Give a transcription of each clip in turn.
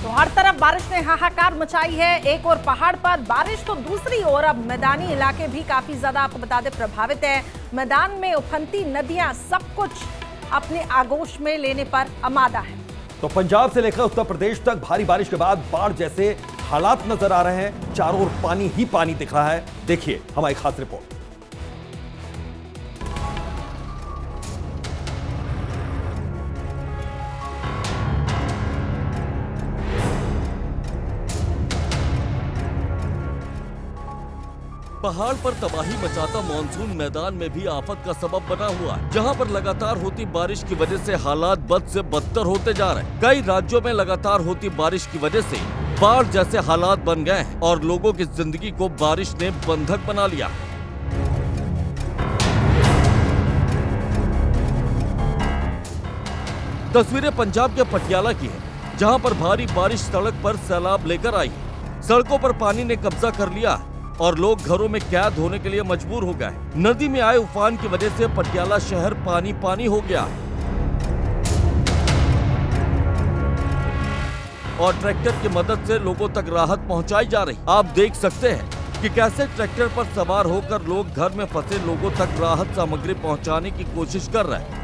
तो हर तरफ बारिश ने हाहाकार मचाई है। एक और पहाड़ पर बारिश तो दूसरी ओर अब मैदानी इलाके भी काफी ज्यादा आपको बता दें प्रभावित है। मैदान में उफनती नदियां सब कुछ अपने आगोश में लेने पर आमादा है। तो पंजाब से लेकर उत्तर प्रदेश तक भारी बारिश के बाद बाढ़ जैसे हालात नजर आ रहे हैं। चारों ओर पानी ही पानी दिख रहा है। देखिए हमारी खास रिपोर्ट। पहाड़ पर तबाही मचाता मानसून मैदान में भी आफत का सबब बना हुआ है, जहां पर लगातार होती बारिश की वजह से हालात बद से बदतर होते जा रहे हैं। कई राज्यों में लगातार होती बारिश की वजह से बाढ़ जैसे हालात बन गए हैं और लोगों की जिंदगी को बारिश ने बंधक बना लिया। तस्वीरें पंजाब के पटियाला की है, जहां पर भारी बारिश सड़क पर सैलाब लेकर आई। सड़कों पर पानी ने कब्जा कर लिया और लोग घरों में कैद होने के लिए मजबूर हो गए। नदी में आए उफान की वजह से पटियाला शहर पानी पानी हो गया और ट्रैक्टर की मदद से लोगों तक राहत पहुंचाई जा रही। आप देख सकते हैं कि कैसे ट्रैक्टर पर सवार होकर लोग घर में फंसे लोगों तक राहत सामग्री पहुंचाने की कोशिश कर रहे हैं।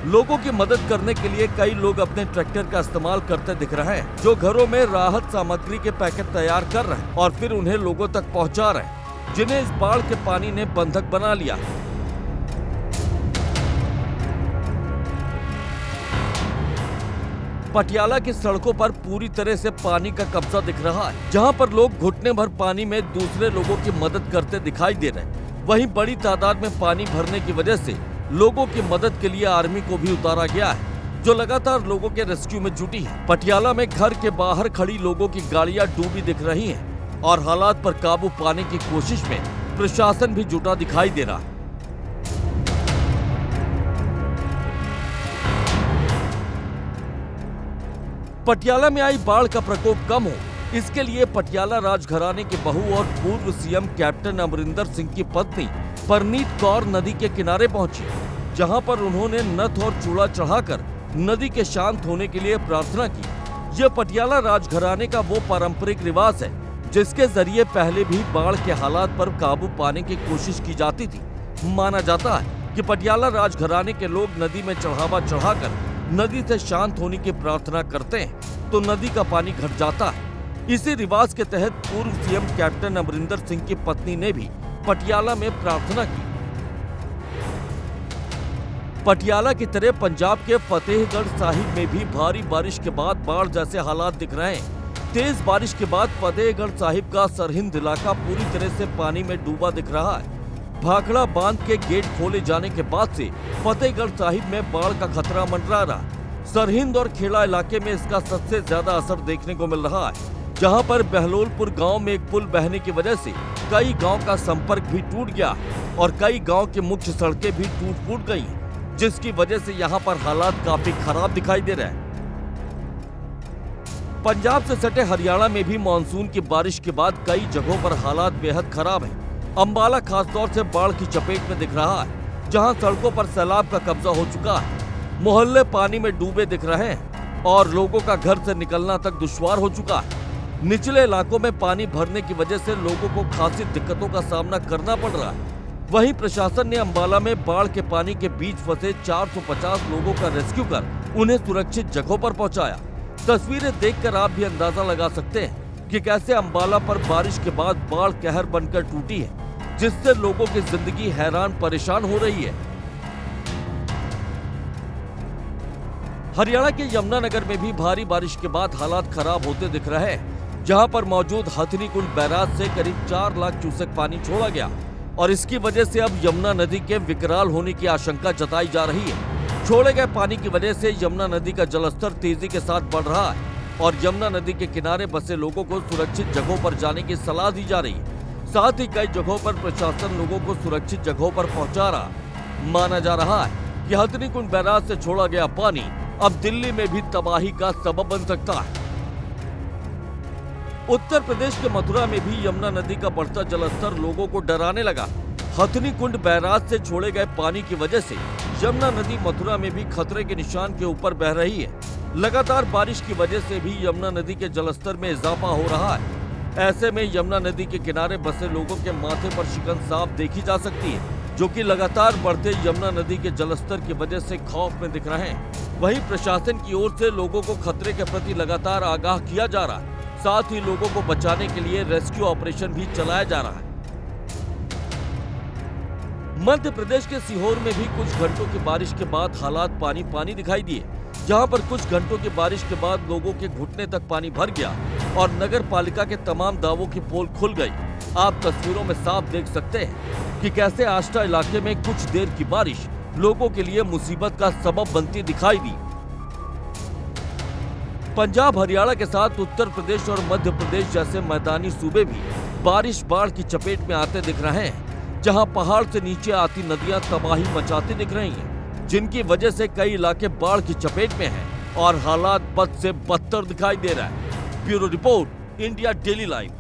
लोगों की मदद करने के लिए कई लोग अपने ट्रैक्टर का इस्तेमाल करते दिख रहे हैं, जो घरों में राहत सामग्री के पैकेट तैयार कर रहे हैं और फिर उन्हें लोगों तक पहुंचा रहे हैं, जिन्हें इस बाढ़ के पानी ने बंधक बना लिया। पटियाला की सड़कों पर पूरी तरह से पानी का कब्जा दिख रहा है, जहां पर लोग घुटने भर पानी में दूसरे लोगों की मदद करते दिखाई दे रहे हैं। वहीं बड़ी तादाद में पानी भरने की वजह से लोगों की मदद के लिए आर्मी को भी उतारा गया है, जो लगातार लोगों के रेस्क्यू में जुटी है। पटियाला में घर के बाहर खड़ी लोगों की गाड़ियां डूबी दिख रही हैं और हालात पर काबू पाने की कोशिश में प्रशासन भी जुटा दिखाई दे रहा है। पटियाला में आई बाढ़ का प्रकोप कम हो, इसके लिए पटियाला राजघराने की बहू और पूर्व सीएम कैप्टन अमरिंदर सिंह की पत्नी परनीत कौर नदी के किनारे पहुंची, जहां पर उन्होंने नथ और चूड़ा चढ़ाकर नदी के शांत होने के लिए प्रार्थना की। यह पटियाला राजघराने का वो पारंपरिक रिवाज है जिसके जरिए पहले भी बाढ़ के हालात पर काबू पाने की कोशिश की जाती थी। माना जाता है कि पटियाला राजघराने के लोग नदी में चढ़ावा चढ़ाकर नदी से शांत होने की प्रार्थना करते हैं तो नदी का पानी घट जाता है। इसी रिवाज के तहत पूर्व सीएम कैप्टन अमरिंदर सिंह की पत्नी ने भी पटियाला में प्रार्थना की। पटियाला की तरह पंजाब के फतेहगढ़ साहिब में भी भारी बारिश के बाद बाढ़ जैसे हालात दिख रहे हैं। तेज बारिश के बाद फतेहगढ़ साहिब का सरहिंद इलाका पूरी तरह से पानी में डूबा दिख रहा है। भाखड़ा बांध के गेट खोले जाने के बाद से फतेहगढ़ साहिब में बाढ़ का खतरा मंडरा रहा। सरहिंद और खेड़ा इलाके में इसका सबसे ज्यादा असर देखने को मिल रहा है, जहां पर बहलोलपुर गांव में एक पुल बहने की वजह से कई गांव का संपर्क भी टूट गया और कई गांव की मुख्य सड़कें भी टूट फूट गई, जिसकी वजह से यहां पर हालात काफी खराब दिखाई दे रहे हैं। पंजाब से सटे हरियाणा में भी मानसून की बारिश के बाद कई जगहों पर हालात बेहद खराब हैं। अंबाला खासतौर से बाढ़ की चपेट में दिख रहा है, जहां सड़कों पर सैलाब का कब्जा हो चुका है। मोहल्ले पानी में डूबे दिख रहे हैं और लोगों का घर से निकलना तक दुश्वार हो चुका है। निचले इलाकों में पानी भरने की वजह से लोगों को खासी दिक्कतों का सामना करना पड़ रहा है। वहीं प्रशासन ने अंबाला में बाढ़ के पानी के बीच फंसे 450 लोगों का रेस्क्यू कर उन्हें सुरक्षित जगहों पर पहुंचाया। तस्वीरें देखकर आप भी अंदाजा लगा सकते हैं कि कैसे अंबाला पर बारिश के बाद बाढ़ कहर बनकर टूटी है, जिससे लोगों की जिंदगी हैरान परेशान हो रही है। हरियाणा के यमुनानगर में भी भारी बारिश के बाद हालात खराब होते दिख रहे हैं, जहां पर मौजूद हथनीकुंड बैराज से करीब 4 लाख क्यूसेक पानी छोड़ा गया और इसकी वजह से अब यमुना नदी के विकराल होने की आशंका जताई जा रही है। छोड़े गए पानी की वजह से यमुना नदी का जलस्तर तेजी के साथ बढ़ रहा है और यमुना नदी के किनारे बसे लोगों को सुरक्षित जगहों पर जाने की सलाह दी जा रही है। साथ ही कई जगहों पर प्रशासन लोगों को सुरक्षित जगहों पर पहुंचा रहा। माना जा रहा है कि हथनीकुंड बैराज से छोड़ा गया पानी अब दिल्ली में भी तबाही का सबब बन सकता है। उत्तर प्रदेश के मथुरा में भी यमुना नदी का बढ़ता जलस्तर लोगों को डराने लगा। हथनीकुंड बैराज से छोड़े गए पानी की वजह से यमुना नदी मथुरा में भी खतरे के निशान के ऊपर बह रही है। लगातार बारिश की वजह से भी यमुना नदी के जलस्तर में इजाफा हो रहा है। ऐसे में यमुना नदी के किनारे बसे लोगों के माथे पर शिकन साफ देखी जा सकती है, जो कि लगातार बढ़ते यमुना नदी के जलस्तर की वजह से खौफ में दिख रहे हैं। वहीं प्रशासन की ओर से लोगों को खतरे के प्रति लगातार आगाह किया जा रहा है। साथ ही लोगों को बचाने के लिए रेस्क्यू ऑपरेशन भी चलाया जा रहा है। मध्य प्रदेश के सीहोर में भी कुछ घंटों की बारिश के बाद हालात पानी पानी दिखाई दिए, जहां पर कुछ घंटों की बारिश के बाद लोगों के घुटने तक पानी भर गया और नगर पालिका के तमाम दावों की पोल खुल गई। आप तस्वीरों में साफ देख सकते हैं कि कैसे आष्टा इलाके में कुछ देर की बारिश लोगों के लिए मुसीबत का सबब बनती दिखाई दी। पंजाब, हरियाणा के साथ उत्तर प्रदेश और मध्य प्रदेश जैसे मैदानी सूबे भी बारिश बाढ़ की चपेट में आते दिख रहे हैं, जहां पहाड़ से नीचे आती नदियां तबाही मचाती दिख रही हैं, जिनकी वजह से कई इलाके बाढ़ की चपेट में हैं और हालात बद से बदतर दिखाई दे रहा है। Bureau report, India daily live.